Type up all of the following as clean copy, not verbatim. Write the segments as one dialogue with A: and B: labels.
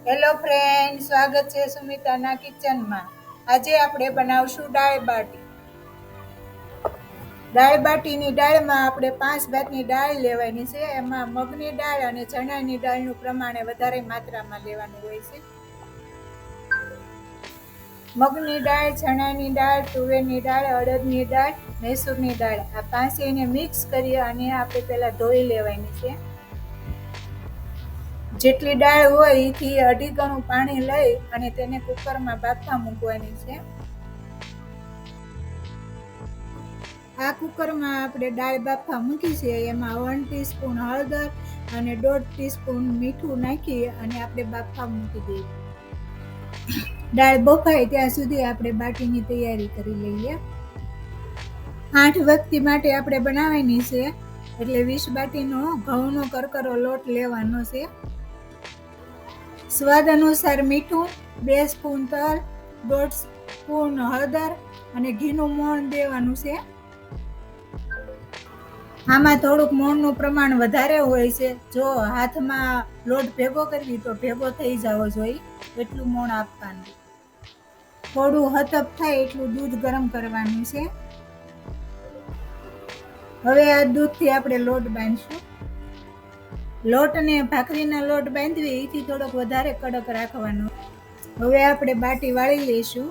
A: Hello friend, સ્વાગત છે સુમિતાના કિચનમાં. આજે આપણે બનાવશું દાળ બાટી. દાળ બાટીની દાળમાં આપણે 5 ભાતની દાળ લેવાની છે. એમાં મગની દાળ અને ચણાની દાળનું પ્રમાણે વધારે માત્રામાં લેવાનું હોય છે. મગની દાળ, ચણાની દાળ, તુવેરની દાળ, અડદની દાળ, મૈસૂરની દાળ, આ પાંચેયને મિક્સ કરી અને આપણે પહેલા ધોઈ લેવાની છે. જેટલી દાળ હોય એથી અઢી ગણું પાણી લઈ અને તેને કુકરમાં બાફવા મૂકવાની છે. આ કુકરમાં આપણે દાળ બાફવા મૂકી છે. એમાં 1 ટીસ્પૂન હળદર અને 1.5 ટીસ્પૂન મીઠું નાખી અને આપણે બાફવા મૂકી દઈએ. દાળ બફાય ત્યાં સુધી આપણે બાટીની તૈયારી કરી લઈએ. 8 વ્યક્તિ માટે આપણે બનાવવાની છે, એટલે 20 બાટીનો ઘઉંનો કરકરો લોટ લેવાનો છે. સ્વાદ અનુસાર મીઠું, 2 સ્પૂન તલ, 1.5 સ્પૂન હળદર અને ઘીનું મોણ દેવાનું છે. આમાં થોડુંક મોણનું પ્રમાણ વધારે હોય છે. જો હાથમાં લોટ ભેગો કરવી તો ભેગો થઈ જવો જોઈએ, એટલું મોણ આપવાનું. થોડું હતપ થાય એટલું દૂધ ગરમ કરવાનું છે. હવે આ દૂધથી આપણે લોટ બાંધશું. લોટને ભાખરીના લોટ બાંધવી એથી થોડોક વધારે કડક રાખવાનો. હવે આપણે બાટી વાળી લઈશું.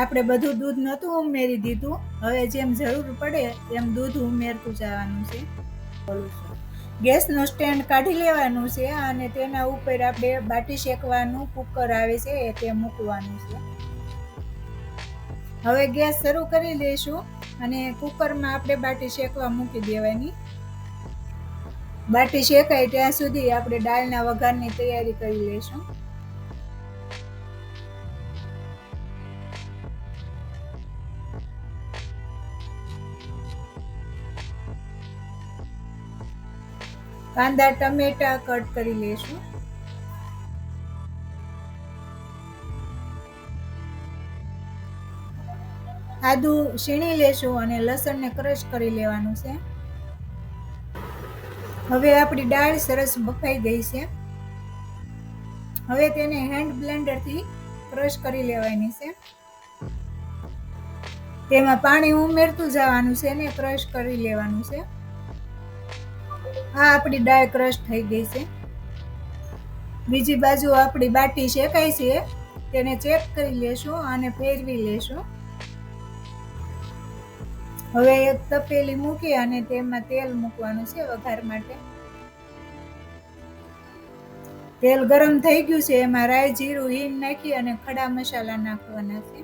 A: આપણે બધું દૂધ નહોતું ઉમેરી દીધું. હવે જેમ જરૂર પડે એમ દૂધ ઉમેરતું જવાનું છે. ગેસનું સ્ટેન્ડ કાઢી લેવાનું છે અને તેના ઉપર આપણે બાટી શેકવાનું કુકર આવે છે તે મૂકવાનું છે. હવે ગેસ શરૂ કરી દઈશું અને કુકરમાં આપણે બાટી શેકવા મૂકી દેવાની. બાટી શેકાય ત્યાં સુધી આપણે દાળના વઘારની તૈયારી કરી લઈશું. કાંદા, ટમેટા કટ કરી લઈશું. આદુ છીણી લેશું અને લસણને ક્રશ કરી લેવાનું છે. હવે આપણી દાળ સરસ બફાઈ ગઈ છે. હવે તેને હેન્ડ બ્લેન્ડરથી ક્રશ કરી લેવાની છે. તેમાં પાણી ઉમેરતું જવાનું છે ને ક્રશ કરી લેવાનું છે. આ આપણી દાળ ક્રશ થઈ ગઈ છે. બીજી બાજુ આપણી બાટી શેકાય છે, તેને ચેક કરી લેશું અને ફેરવી લેશું. હવે એક તપેલી મૂકી અને તેમાં તેલ મૂકવાનું છે વઘાર માટે. તેલ ગરમ થઈ ગયું છે. એમાં રાઈ, જીરું, હિંગ નાખી અને ખડા મસાલા નાખવાના છે.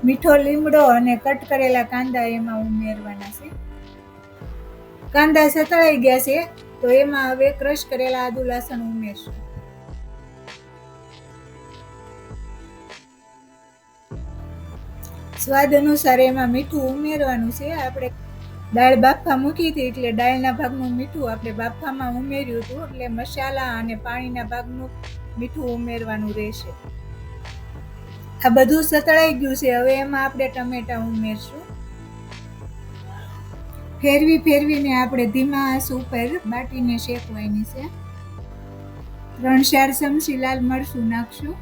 A: મીઠો લીમડો અને કટ કરેલા કાંદા એમાં ઉમેરવાના છે. કાંદા સતળાઈ ગયા છે તો એમાં હવે ક્રશ કરેલા આદુ લસણ ઉમેરશું. સ્વાદ અનુસાર એમાં મીઠું ઉમેરવાનું છે. આપણે દાળ બાફવા મૂકી હતી એટલે દાળના ભાગનું મીઠું આપણે બાફવામાં ઉમેર્યું હતું, એટલે મસાલા અને પાણીના ભાગનું મીઠું ઉમેરવાનું રહેશે. આ બધું સતળાઈ ગયું છે. હવે એમાં આપણે ટમેટા ઉમેરશું. ફેરવીને આપણે ધીમા આંચ ઉપર બાટીને શેકવાની છે. 3-4 ચમચી લાલ મરચું નાખશું.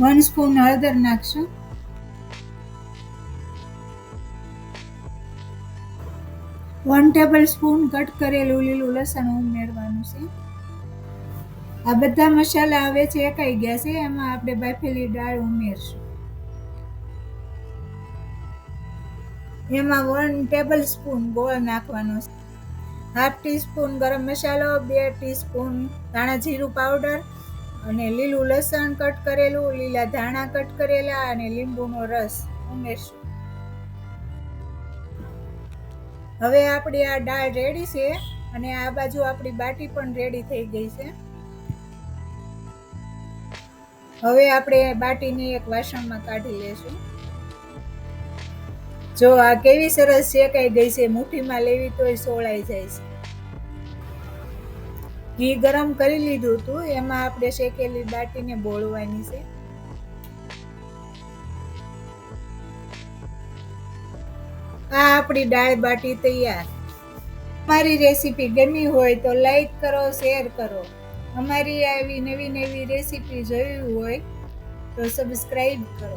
A: 1 સ્પૂન હળદર નાખશું. 1 ટેબલ સ્પૂન કટ કરેલું લીલું લસણ ઉમેરવાનું છે. આ બધા મસાલા હવે શેકાઈ ગયા છે. એમાં આપણે બાફેલી દાળ ઉમેરશું. એમાં 1 ટેબલ સ્પૂન ગોળ નાખવાનો છે. 1/2 ટીસ્પૂન ગરમ મસાલો, 2 ટીસ્પૂન ધાણા જીરું પાવડર અને લીલું લસણ કટ કરેલું, લીલા ધાણા કટ કરેલા અને લીંબુનો રસ ઉમેરશું. હવે આપણી આ દાળ રેડી છે અને આ બાજુ આપણી બાટી પણ રેડી થઈ ગઈ છે. હવે આપણે બાટીને એક વાસણમાં કાઢી લેશું. જો આ કેવી સરસ શેકાઈ ગઈ છે. મુઠ્ઠીમાં લેવી તોય સોળાઈ જાય છે. ઘી ગરમ કરી લીધું હતું, એમાં આપણે શેકેલી બાટીને બોળવાની છે. આ આપણી દાળ બાટી તૈયાર. અમારી રેસીપી ગમી હોય તો લાઈક કરો, શેર કરો. અમારી આવી નવી નવી રેસીપી જોવી હોય તો સબસ્ક્રાઈબ કરો.